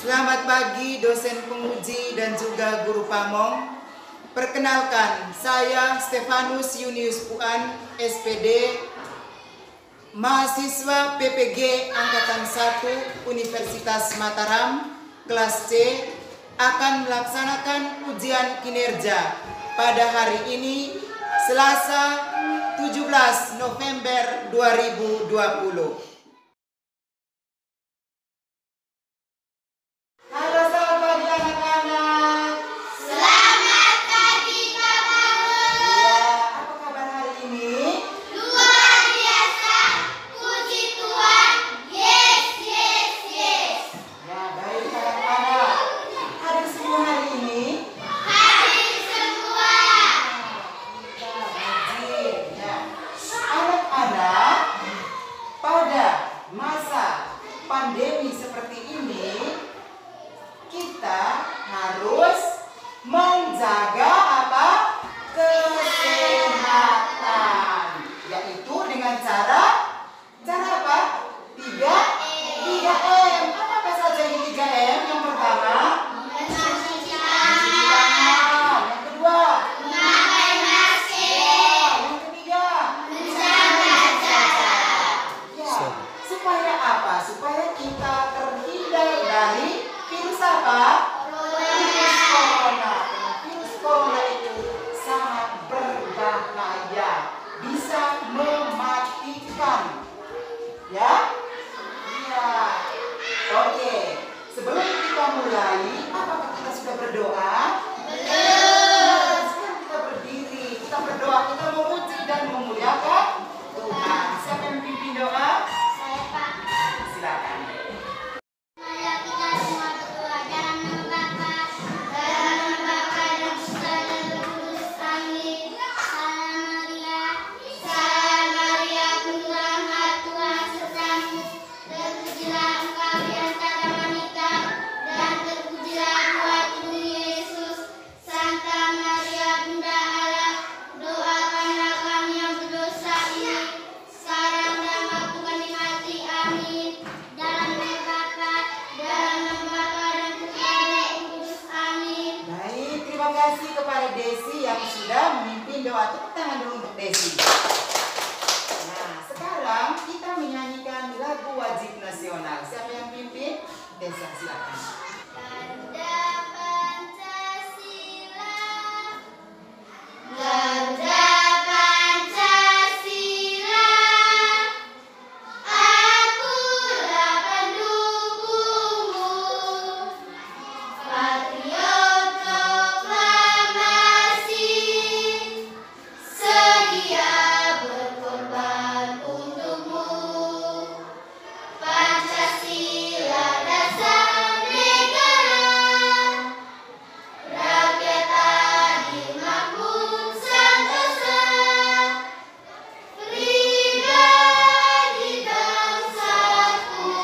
Selamat pagi dosen penguji dan juga guru pamong. Perkenalkan, saya Stefanus Yunius Puan, SPD, mahasiswa PPG Angkatan 1 Universitas Mataram, kelas C, akan melaksanakan ujian kinerja pada hari ini, Selasa 17 November 2020. Pandemi seperti ini, kita harus menjaga kesehatan, yaitu dengan cara apa? 3M. Apa saja ini 3M? Yang pertama, mencuci tangan. Yang kedua, memakai masker. Yang ketiga, menjaga jarak. Ya, supaya apa? Supaya kita terhindar dari virus apa? Virus corona. Virus corona itu sangat berbahaya, bisa mematikan. Ya? Iya. Oke. Sebelum kita mulai, apakah kita sudah berdoa? Belum. Sekarang kita berdiri, kita berdoa, kita memuji dan memuliakan Tuhan. Siapa yang pimpin doa? Saya, Pak. Silakan. Mari kita semua berdoa. Dalam nama Bapa dan Putra dan Roh Kudus. Amin. Salam Maria, penuh rahmat, Tuhan sertamu. Terpujilah engkau di antara wanita, dan terpujilah buah tubuhmu Yesus. Santa Maria, Bunda Allah, doakanlah kami yang berdosa ini, sekarang dan waktu kami mati. Amin. Dalam nama Bapa dan Putra dan Roh Kudus. Amin. Baik, terima kasih kepada Desi yang sudah memimpin doa. Tepuk tangan dulu untuk Desi. Nah, sekarang kita menyanyikan lagu wajib nasional. Siapa yang pimpin? Desi, silakan. Ganda Pancasila, Ganda Pancasila, akulah pendukungmu, patriot proklamasi, sedia berkorban untukmu. Pancasila dasar negara, rakyat adil makmur sentosa, pribadi bangsaku.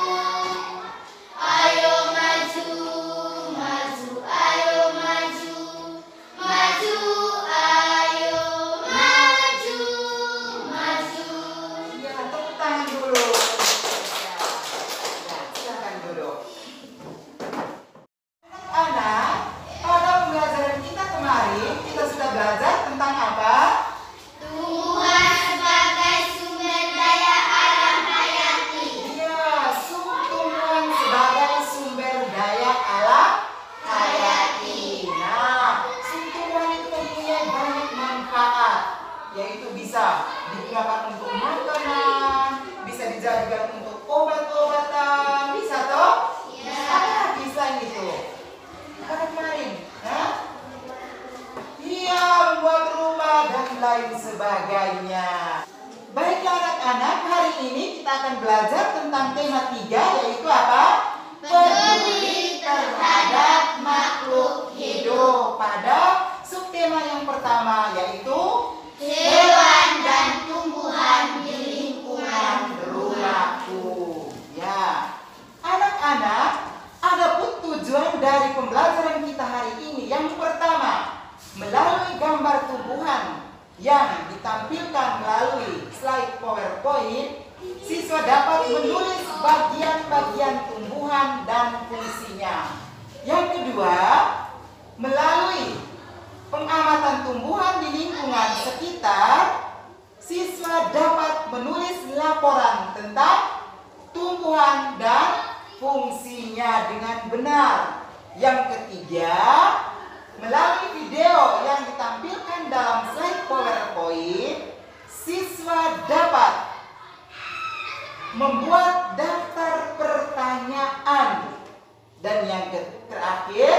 Ayo maju, maju, ayo maju, maju, ayo maju, maju. Ya, tepuk tangan dulu. Ya, silakan duduk. Anak, pada pembelajaran kita kemarin, kita sudah belajar tentang apa? Tumbuhan sebagai sumber daya alam hayati. Iya, tumbuhan sebagai sumber daya alam hayati. Nah, tumbuhan itu mempunyai banyak manfaat, yaitu bisa digunakan untuk makanan, bisa dijadikan untuk obat-obatan, bisa toh? Ya. Apa lagi selain itu? Pada kemarin, iya, membuat rumah dan lain sebagainya. Baiklah anak-anak, hari ini kita akan belajar tentang tema 3, yaitu apa? Peduli terhadap makhluk hidup. Pada subtema yang pertama, yaitu Hewan dan tumbuhan di lingkungan rumahku. Ya, anak-anak, adapun tujuan dari pembelajaran kita hari ini, yang pertama, melalui gambar tumbuhan yang ditampilkan melalui slide PowerPoint, siswa dapat menulis bagian-bagian tumbuhan dan fungsinya. memahaminya dengan benar. Yang ketiga, melalui video yang ditampilkan dalam slide PowerPoint, siswa dapat membuat daftar pertanyaan. Dan yang terakhir,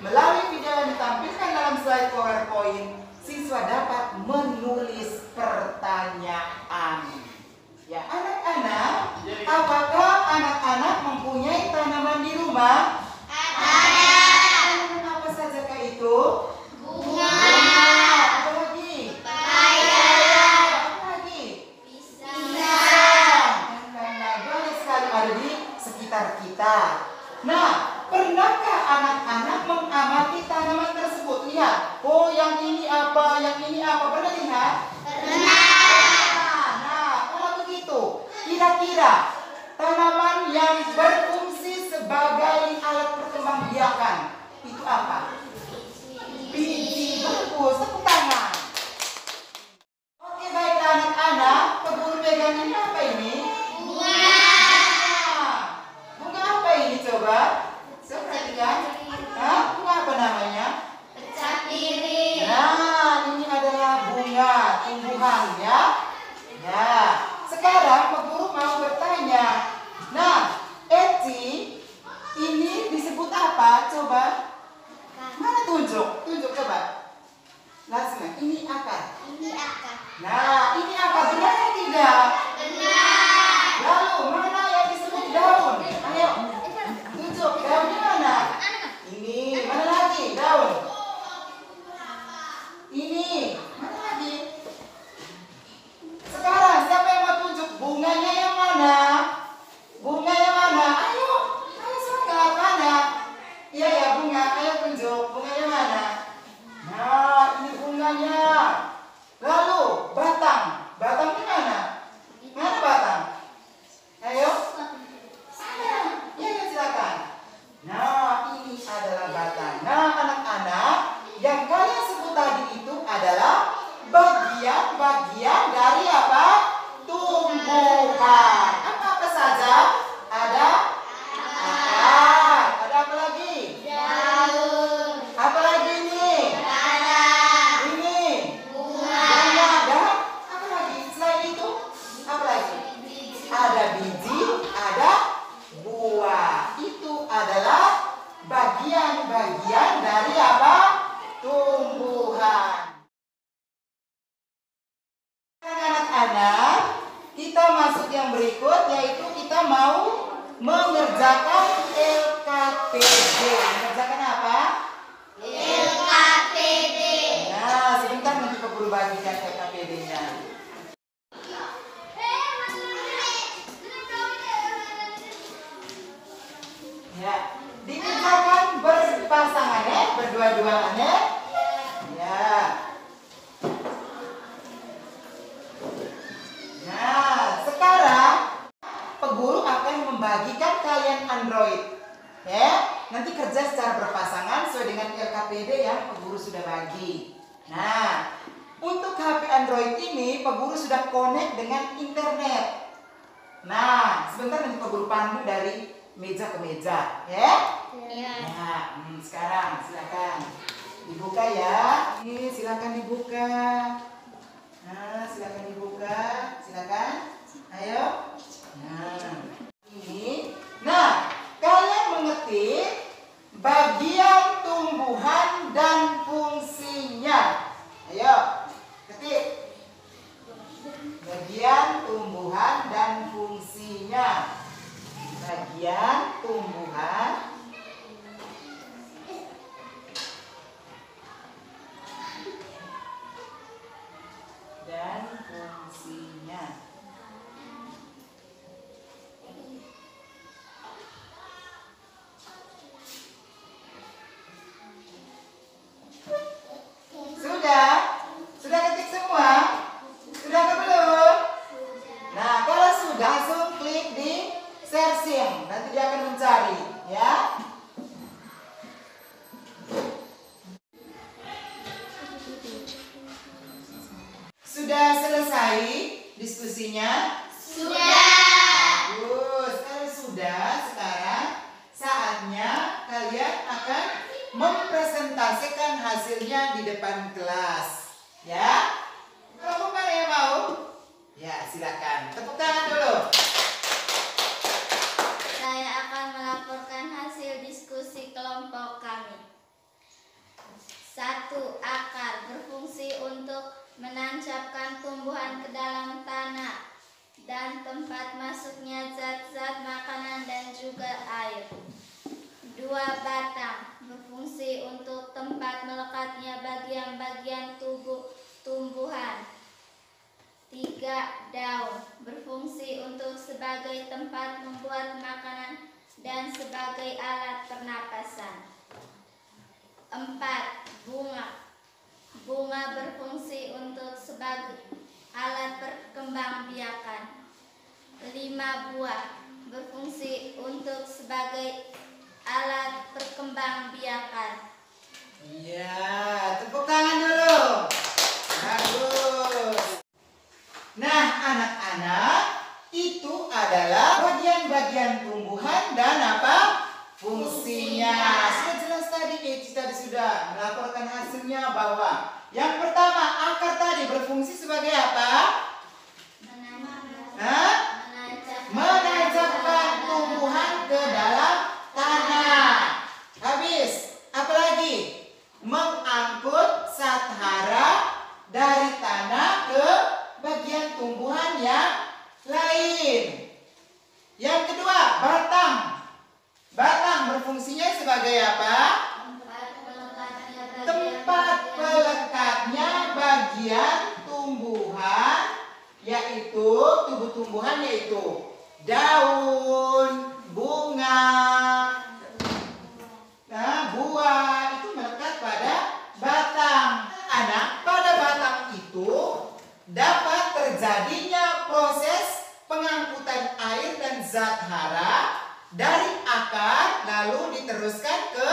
melalui video yang ditampilkan dalam slide PowerPoint, siswa dapat menulis pertanyaan. Ya, anak-anak, apakah anak-anak mempunyai tanaman di rumah? Ada. Tanaman apa saja kah itu? Bunga. Apa lagi? Pepaya. Apa lagi? Pisang. Nah, banyak sekali ada di sekitar kita. Nah, pernahkah anak-anak mengamati tanaman tersebut? Lihat, oh yang ini apa, yang ini apa, pernah lihat? Nah, kalau begitu, kira-kira tanaman yang berfungsi sebagai alat perkembangbiakan itu apa? Biji. Bagus, tepuk tangan. Oke, baiklah anak-anak, Guru pegang ini apa ini? Bunga. Bunga apa ini coba? Coba perhatikan. Hah? Bunga apa namanya? Pecah piring. Nah, ini adalah bunga tumbuhan ya. Ya, sekarang Pak Guru mau bertanya. Nah, Eci, ini disebut apa? Coba. Mana tunjuk? Tunjuk coba. Langsung, ini akar. Ini akar. Nah, ini akar, benar atau tidak? Benar. Lalu, mana yang disebut daun? Ayo, tunjuk, daunnya mana? Ini, mana lagi daun? Ini, mana lagi? Sekarang, siapa yang mau tunjuk bunganya yang mana? Bunga yang mana? Ayo, ayo semangat, mana? Iya ya, bunga, ayo tunjuk, bunganya mana? Nah, ini bunganya. Lalu, batang, batangnya mana? Mana batang? Ayo. Sana. Ya, silakan. Nah, ini adalah batang. Nah, anak-anak, yang kalian sebut tadi itu adalah bagian-bagian dari apa? Tumbuhan. Apa-apa saja? Ada akar. Ada apa lagi? Daun. Apa lagi ini? Tanah. Ini. Bunga. Bunga. Dan apa lagi? Selain itu, apa lagi? Ada biji, ada buah. Itu adalah bagian-bagian dari apa? Tumbuhan. Anak-anak, kita masuk yang berikut, yaitu kita mau mengerjakan LKPD. Mengerjakan apa? LKPD. Nah, sebentar nanti Pak Guru bagikan LKPD-nya. Ya, dikerjakan berpasangan ya, berdua-duaan ya. Ya. Nah, sekarang Pak Guru akan membagikan kalian Android. Ya, nanti kerja secara berpasangan sesuai dengan LKPD yang Pak Guru sudah bagi. Nah, untuk HP Android ini Pak Guru sudah connect dengan internet. Nah, sebentar nanti Pak Guru pandu dari meja ke meja, ya. Ya. Nah, sekarang silakan dibuka ya. Ini silakan dibuka. Nah, silakan dibuka. Silakan. Ayo. Nah, ini. Nah, kalian mengetik bagian tumbuhan dan fungsinya. Ayo, ketik. Bagian tumbuhan dan fungsinya. Bagian tumbuhan dan fungsinya. Sudah? Sudah ketik semua? Sudah ke belum? Nah, kalau sudah, langsung klik di searching. Nanti dia akan mencari, ya. Sudah selesai diskusinya? Sudah. Bagus. Kalau sudah, sekarang saat hasilnya di depan kelas. Ya, kelompok mana yang mau? Ya, silakan. Tepuk tangan dulu. Saya akan melaporkan hasil diskusi kelompok kami. 1. Akar berfungsi untuk menancapkan tumbuhan ke dalam tanah dan tempat masuknya zat-zat makanan dan juga air. 2. Batang berfungsi untuk tempat melekatnya bagian-bagian tubuh tumbuhan. 3. Daun berfungsi untuk sebagai tempat membuat makanan dan sebagai alat pernapasan. 4. Bunga berfungsi untuk sebagai alat perkembangbiakan. 5. Buah berfungsi untuk sebagai alat perkembangbiakan. Iya, tepuk tangan dulu. Bagus. Nah, anak-anak, itu adalah bagian-bagian tumbuhan dan apa? Fungsinya. Sudah jelas tadi, tadi sudah melaporkan hasilnya bahwa yang pertama, akar tadi berfungsi sebagai apa? Menancapkan tumbuhan ke dalam tanah. Habis, apalagi? Mengangkut zat hara dari tanah ke bagian tumbuhan yang lain. Yang kedua, batang. Batang berfungsinya sebagai apa? Tempat pelekatnya bagian tumbuhan, yaitu tubuh tumbuhan, yaitu daun, bunga, buah, itu melekat pada batang. Anak, pada batang itu dapat terjadinya proses pengangkutan air dan zat hara dari akar lalu diteruskan ke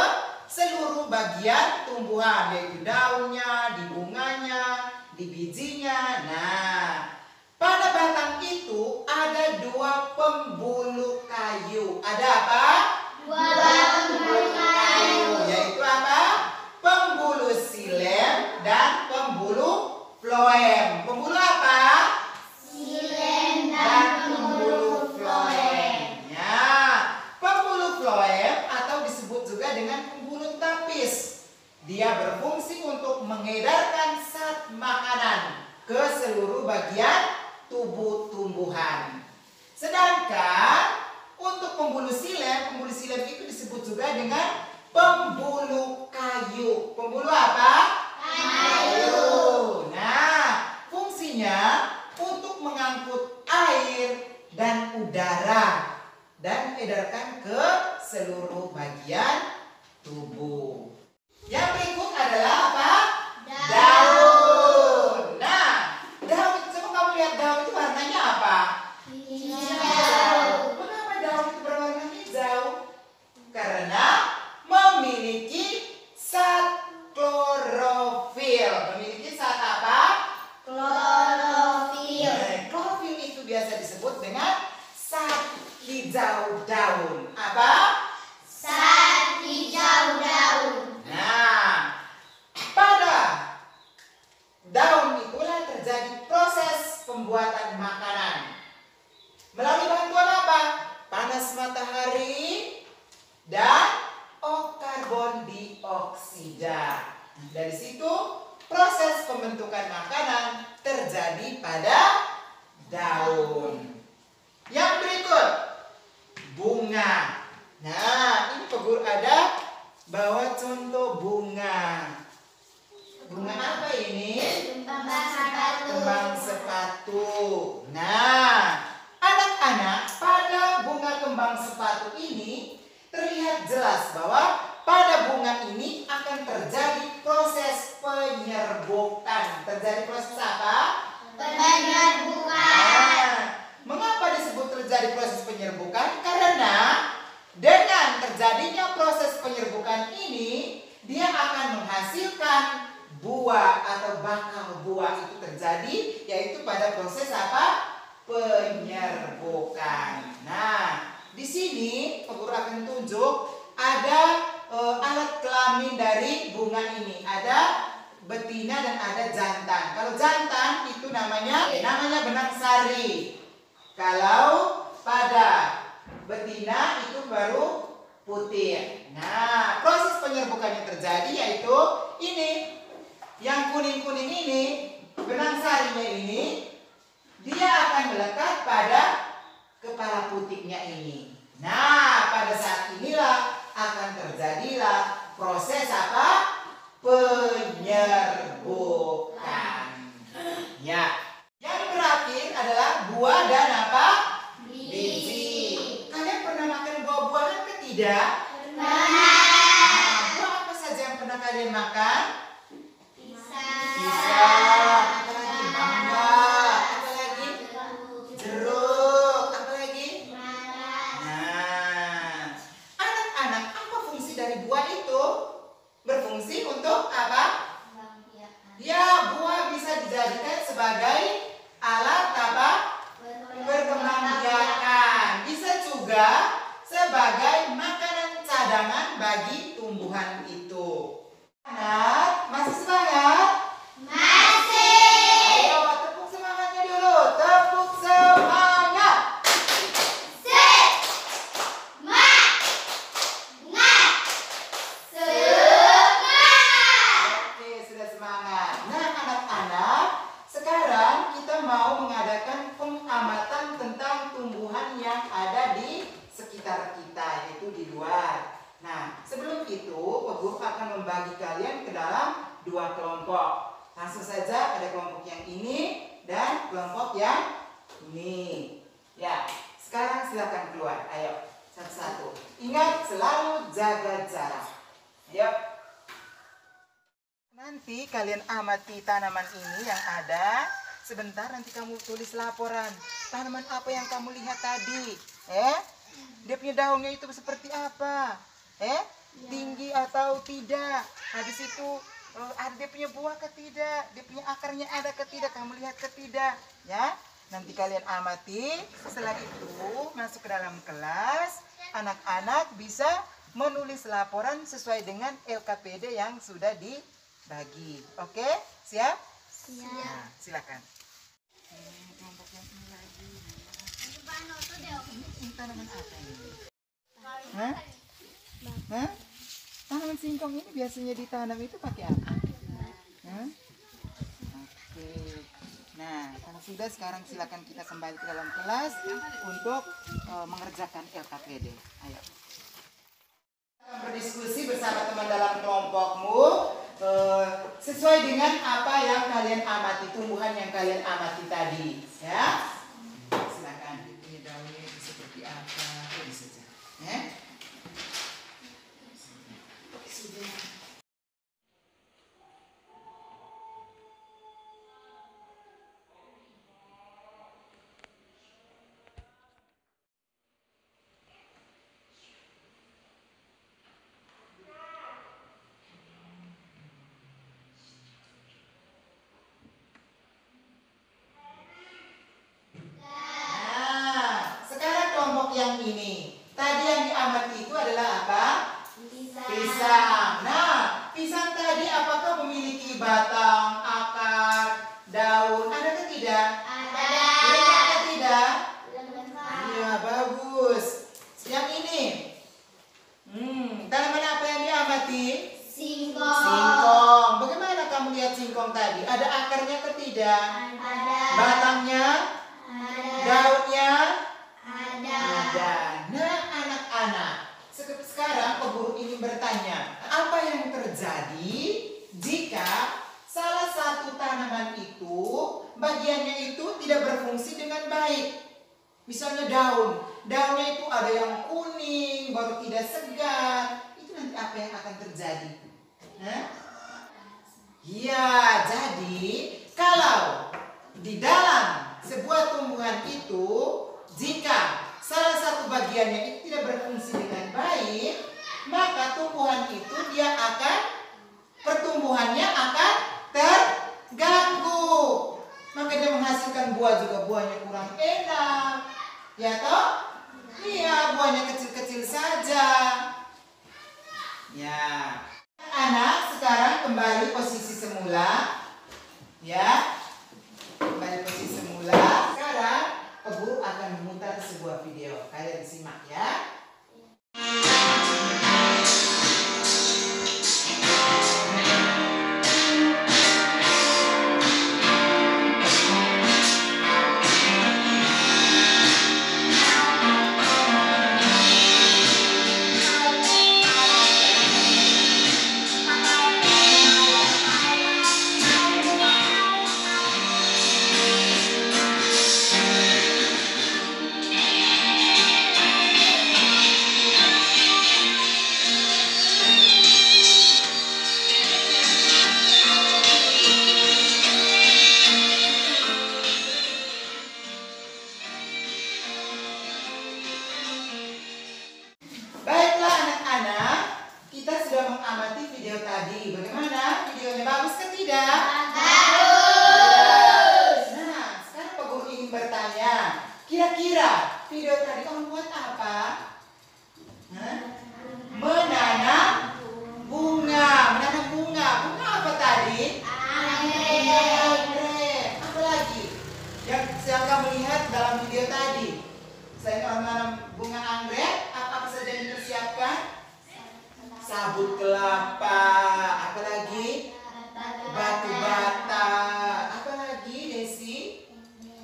seluruh bagian tumbuhan, yaitu daunnya, di bunganya, di bijinya. Nah, pada batang itu ada 2 pembuluh kayu. Ada apa? 2 pembuluh kayu. Yaitu apa? Pembuluh silem dan pembuluh floem. Pembuluh apa? Silem dan pembuluh floem. Ya, pembuluh floem atau disebut juga dengan pembuluh tapis. Dia berfungsi untuk mengedarkan zat makanan ke seluruh bagian tubuh tumbuhan. Sedangkan untuk pembuluh silem itu disebut juga dengan pembuluh kayu. Pembuluh apa? Kayu. Nah, fungsinya untuk mengangkut air dan udara dan edarkan ke seluruh bagian tubuh. Yang berikut adalah apa? Daun. Nah, daun, coba kamu lihat daun itu warnanya apa? Hijau. Kenapa daun itu berwarna hijau? Karena memiliki zat klorofil. Memiliki zat apa? Klorofil. Klorofil itu biasa disebut dengan zat hijau daun. Apa? Zat hijau daun. Nah, pada daun itulah terjadi proses pembuatan makanan. Melalui bantuan apa? Panas matahari dan karbon dioksida. Dari situ proses pembentukan makanan terjadi pada daun. Yang berikut, bunga. Nah, ini Pak ada bawa contoh bunga. Bunga apa ini? Kembang sepatu. Kembang sepatu. Nah, anak-anak, pada bunga kembang sepatu ini terlihat jelas bahwa pada bunga ini akan terjadi proses penyerbukan. Terjadi proses apa? Penyerbukan. Nah, mengapa disebut terjadi proses penyerbukan? Karena dengan terjadinya proses penyerbukan ini, dia akan menghasilkan buah atau bakal buah itu terjadi, yaitu pada proses apa? Penyerbukan. Nah, di sini Pak Guru akan tunjuk ada alat kelamin dari bunga ini. Ada sari. Kalau pada betina itu baru putih. Nah, proses penyerbukan yang terjadi yaitu ini. Yang kuning-kuning ini, benang sarinya ini, dia akan melekat pada kepala putihnya ini. Nah, pada saat inilah akan terjadilah proses apa? Penyerbukan. Ya. Yang terakhir adalah buah dan apa? Biji. Kalian pernah makan buah-buahan ke tidak? Pernah. Nah, buah apa saja yang pernah kalian makan? Pisang. Apa lagi? Mangga. Apa lagi? Jeruk. Apa lagi? Nah, anak-anak, apa fungsi dari buah itu? Berfungsi untuk apa? Ya, buah bisa dijadikan sebagai alat apa? Perkembangbiakan. Bisa juga sebagai makanan cadangan bagi tumbuhan itu. Anak, masih semangat? Masih. Ayo, tepuk semangatnya dulu. Tepuk semangat. Oke, sudah semangat. Nah, anak-anak, sekarang kita mau mengadakan pengamatan tentang tumbuhan yang ada di sekitar kita, yaitu di luar. Nah, sebelum itu, Pak Guru akan membagi kalian ke dalam 2 kelompok. Langsung saja, ada kelompok yang ini dan kelompok yang ini. Ya, sekarang silakan keluar. Ayo, satu-satu. Ingat, selalu jaga jarak. Ayo. Nanti kalian amati tanaman ini yang ada. Sebentar nanti kamu tulis laporan. Tanaman apa yang kamu lihat tadi? Dia punya daunnya itu seperti apa? Tinggi atau tidak? Habis itu ada dia punya buah ke tidak? Dia punya akarnya ada ke tidak? Kamu lihat ke tidak? Ya, nanti kalian amati. Setelah itu masuk ke dalam kelas. Anak-anak bisa menulis laporan sesuai dengan LKPD yang sudah dibagi. Oke, siap? Siap. Nah, silakan. Kelompok yang ini lagi. Ini tanaman apa ini? Hah? Tanaman singkong ini biasanya ditanam itu pakai apa? Oke. Nah, kalau sudah sekarang silakan kita kembali ke dalam kelas untuk mengerjakan LKPD. Ayo. Kita berdiskusi bersama teman dalam kelompokmu sesuai dengan apa yang kalian amati, tumbuhan yang kalian amati tadi, ya. Silakan. Ini daunnya seperti apa? Ini saja. Ya. Yang ini tadi yang diamati itu adalah apa? Pisang. Nah, pisang tadi apakah memiliki batang, akar, daun? Ada atau tidak? Ada. Lengkap atau tidak? Lengkap. Iya, bagus. Yang ini, tanaman apa yang diamati? Singkong. Singkong. Bagaimana kamu lihat singkong tadi? Ada akarnya atau tidak? Ada. Batangnya? Ada. Daunnya? Ada. Nah, anak-anak, sekarang peguru ini bertanya, apa yang terjadi jika salah satu tanaman itu bagiannya itu tidak berfungsi dengan baik? Misalnya daunnya itu ada yang kuning, baru tidak segar. Itu nanti apa yang akan terjadi? Ya, jadi kalau di dalam sebuah tumbuhan itu, jika salah satu bagiannya itu tidak berfungsi dengan baik, maka tumbuhan itu pertumbuhannya akan terganggu. Maka dia menghasilkan buah juga buahnya kurang enak. Ya toh? Iya, buahnya kecil-kecil saja. Ya. Anak sekarang kembali posisi semula. Ya. Kembali posisi semula. Sekarang Simak ya. Baiklah anak-anak, kita sudah mengamati video tadi. Bagaimana? Videonya bagus kan tidak? Bagus. Nah, sekarang Pak Guru ingin bertanya, kira-kira video tadi kamu buat apa? Hah? Menanam bunga. Menanam bunga. Bunga apa tadi? Anggrek. Apa lagi yang kamu lihat dalam video tadi? Selain menanam bunga anggrek, apa saja yang dipersiapkan? Sabut kelapa. Apa lagi? Batu bata. Apa lagi, Desi?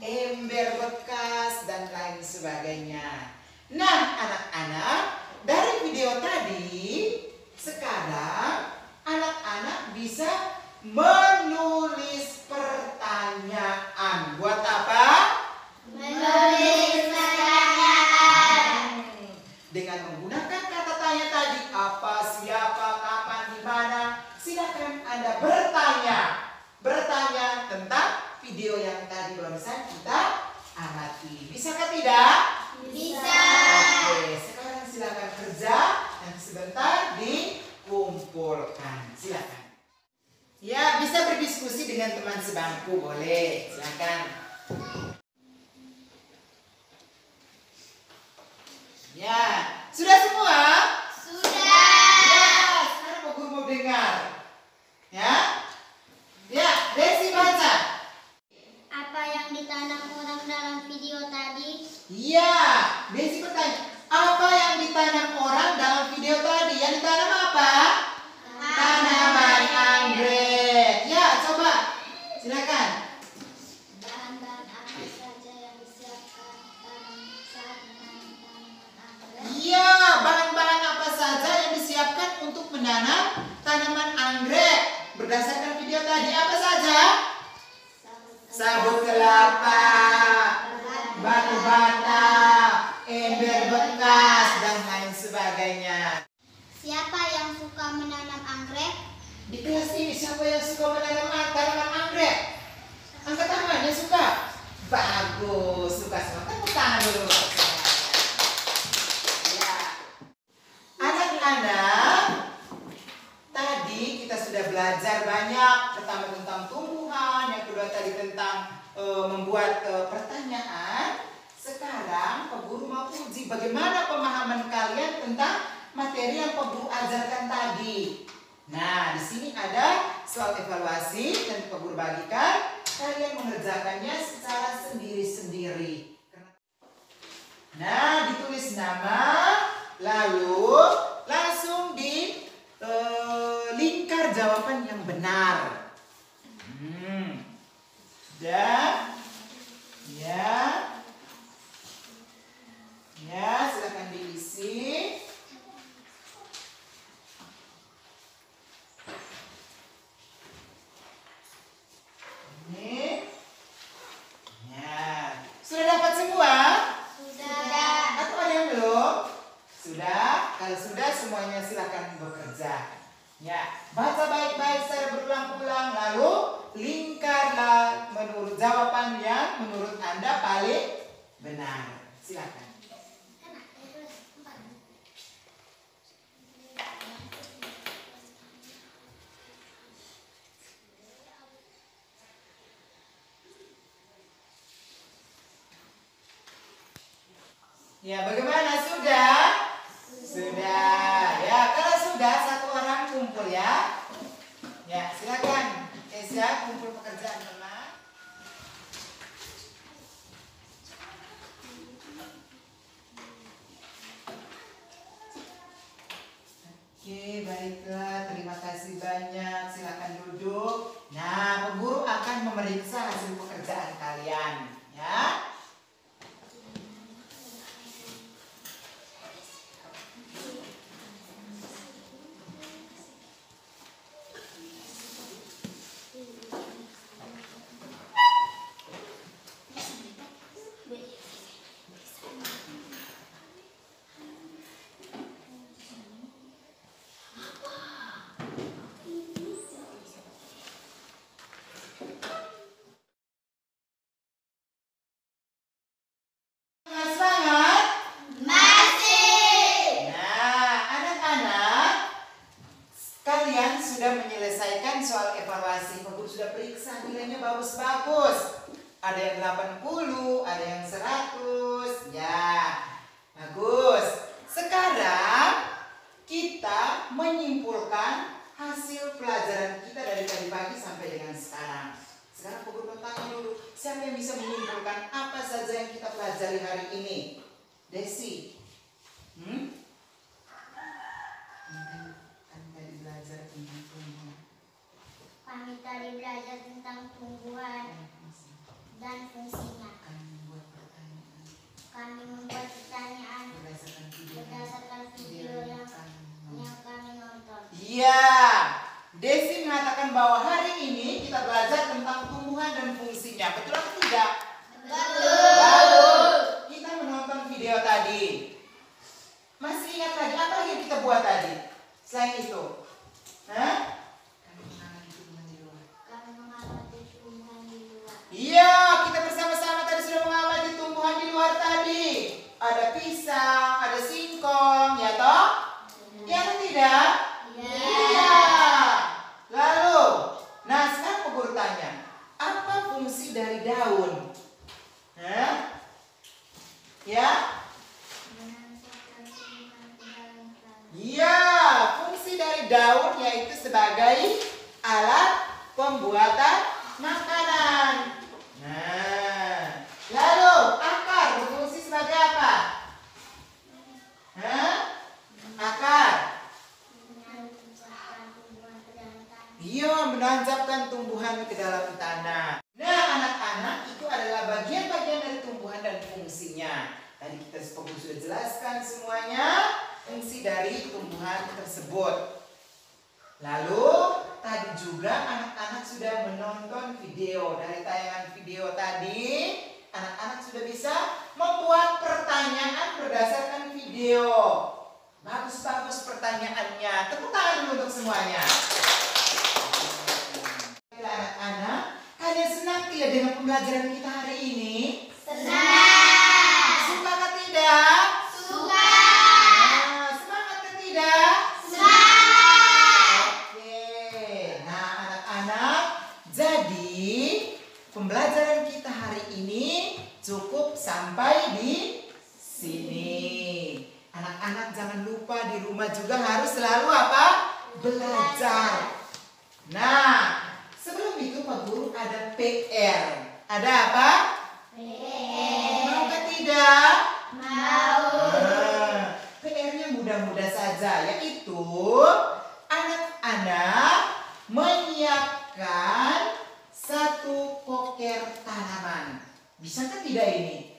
Ember bekas dan lain sebagainya. Nah, anak-anak, dari video tadi, sekarang anak-anak bisa menulis pertanyaan. Buat apa? Menulis pertanyaan. Dengan menggunakan kata tanya tadi, apa, siapa, kapan, di mana, silakan Anda bertanya tentang video yang tadi barusan kita amati. Bisakah tidak? Bisa. Oke, sekarang silakan kerja dan sebentar dikumpulkan. Silakan. Ya, bisa berdiskusi dengan teman sebangku, boleh. Silakan. Ya, sudah semua? Sudah. Ya, sekarang Pak Guru mau dengar. Ya? Ya, Desi baca. Apa yang ditanam orang dalam video tadi? Iya, Desi bertanya. Apa yang ditanam orang dalam video tadi? Yang ditanam apa? Tanaman anggrek. Ya, coba. Silakan. Bahan-bahan apa saja yang disiapkan saat menanam tanaman anggrek? Iya, bahan-bahan apa saja yang disiapkan untuk menanam tanaman anggrek? Berdasarkan video tadi apa saja? Sabut kelapa, batu bata, ember bekas, dan lain sebagainya. Siapa yang suka menanam anggrek? Di kelas ini siapa yang suka menanam tanaman anggrek? Angkat tangan yang suka. Bagus, suka semua. Tepuk tangan dulu. Ya. Anak-anak, tadi kita sudah belajar banyak. Pertama tentang tumbuhan, yang kedua tadi tentang membuat pertanyaan. Sekarang Pak Guru mau uji bagaimana pemahaman kalian tentang materi yang Pak Guru ajarkan tadi. Nah, di sini ada soal evaluasi dan Pak Guru bagikan. Kalian mengerjakannya secara sendiri-sendiri. Nah, ditulis nama, lalu langsung di lingkar jawaban yang benar. Dan ya, silakan diisi. Ini. Ya, sudah dapat semua? Sudah. Atau ada yang belum? Sudah? Kalau sudah semuanya silakan bekerja. Ya, baca baik-baik secara berulang-ulang lalu lingkarlah menurut jawaban yang menurut Anda paling benar. Silakan. Ya, bagaimana? Sudah? Sudah. Ya, kalau sudah satu orang kumpul ya. Ya, silakan. Esya kumpul pekerjaan teman. Ada yang 80, ada yang 100. Ya, bagus. Sekarang kita menyimpulkan hasil pelajaran kita dari tadi pagi sampai dengan sekarang. Sekarang Pak Guru mau tanya dulu, siapa yang bisa menyimpulkan apa saja yang kita pelajari hari ini? Desi. Kan tadi belajar tentang tumbuhan. Kami tadi belajar tentang tumbuhan dan fungsinya. Kami membuat pertanyaan berdasarkan video yang kami nonton. Iya, Desi mengatakan bahwa hari ini kita belajar tentang tumbuhan dan fungsinya. Betul atau tidak? Betul. Kita menonton video tadi. Masih ingat lagi apa lagi yang kita buat tadi? Selain itu, Kami mengamati tumbuhan di luar. Iya, kita bersama-sama tadi sudah mengamati tumbuhan di luar tadi. Ada pisang, ada singkong, ya toh? Ya atau tidak? Iya. Lalu, nah sekarang Pak Guru tanya, apa fungsi dari daun? Ya? Menanamkan tumbuhan ke dalam tanah. Iya, fungsi dari daun yaitu sebagai alat pembuatan makanan. Nah, lalu akar berfungsi sebagai apa? Akar. Menancapkan tumbuhan ke dalam tanah. Iya, menancapkan tumbuhan ke dalam tanah. Nah, anak-anak, itu adalah bagian-bagian dari tumbuhan dan fungsinya. Tadi kita sudah jelaskan semuanya fungsi dari tumbuhan tersebut. Lalu, tadi juga anak-anak sudah menonton video. Dari tayangan video tadi, anak-anak sudah bisa membuat pertanyaan berdasarkan video. Bagus-bagus pertanyaannya. Tepuk tangan dulu untuk semuanya. Anak-anak, kalian senang tidak dengan pembelajaran kita hari ini? Senang. Suka atau tidak? Suka. Nah, semangat atau tidak? Semangat. Oke. Nah, anak-anak, jadi pembelajaran kita hari ini cukup sampai di sini. Anak-anak jangan lupa di rumah juga harus selalu apa? Belajar. Nah, sebelum itu Pak Guru ada PR. Ada apa? Mau ke tidak? Mau. PR-nya mudah-mudah saja, yaitu anak-anak menyiapkan satu poker tanaman. Bisakah tidak ini?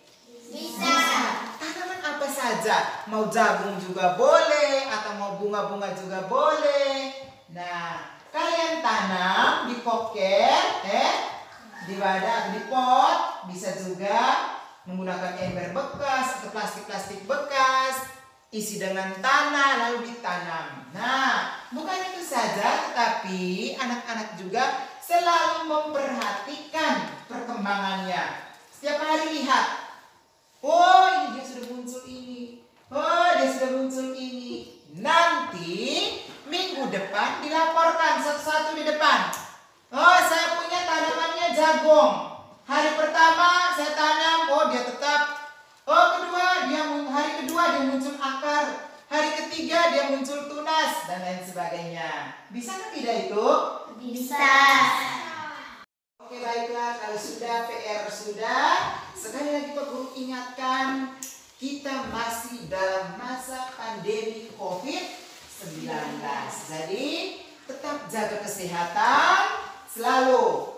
Bisa. Tanaman apa saja? Mau jagung juga boleh, atau mau bunga-bunga juga boleh. Nah, kalian tanam di poker, di wadah, di pot, bisa juga menggunakan ember bekas atau plastik-plastik bekas, isi dengan tanah lalu ditanam. Nah, bukan itu saja, tetapi anak-anak juga selalu memperhatikan perkembangannya. Setiap hari lihat, oh ini dia sudah muncul ini, oh dia sudah muncul ini. Nanti minggu depan dilaporkan satu-satu di depan. Oh, saya punya tanamannya jagung. Hari pertama saya tanam, oh dia tetap. Oh, hari kedua dia muncul akar. Hari ketiga dia muncul tunas dan lain sebagainya. Bisa kan tidak itu? Bisa. Oke, baiklah, kalau sudah PR sudah, sekali lagi Pak Guru ingatkan, kita masih dalam masa pandemi COVID-19. Jadi tetap jaga kesehatan, selalu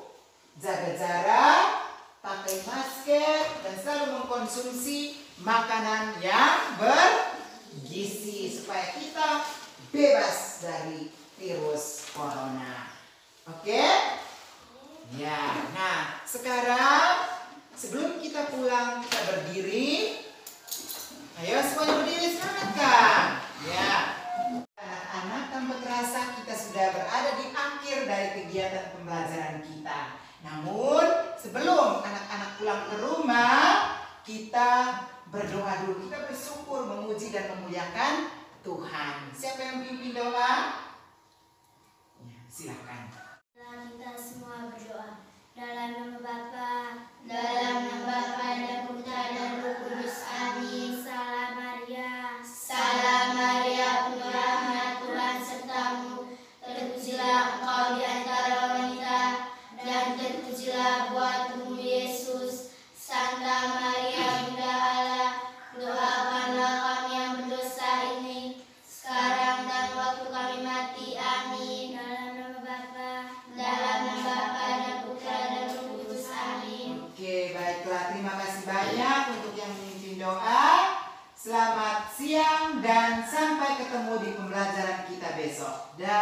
jaga jarak, pakai masker, dan selalu mengkonsumsi makanan yang bergizi supaya kita bebas dari virus corona. Oke? Ya, nah sekarang sebelum kita pulang kita berdiri. Ayo semuanya berdiri, semangat kan? Ya. Anak-anak, tanpa terasa kita sudah berada di akhir dari kegiatan pembelajaran kita. Namun sebelum anak-anak pulang ke rumah, kita berdoa dulu. Kita bersyukur, memuji dan memuliakan Tuhan. Siapa yang pimpin doa? Ya, silakan. Kita semua berdoa dalam nama Bapa, Dan dan sampai ketemu di pembelajaran kita besok. Dah.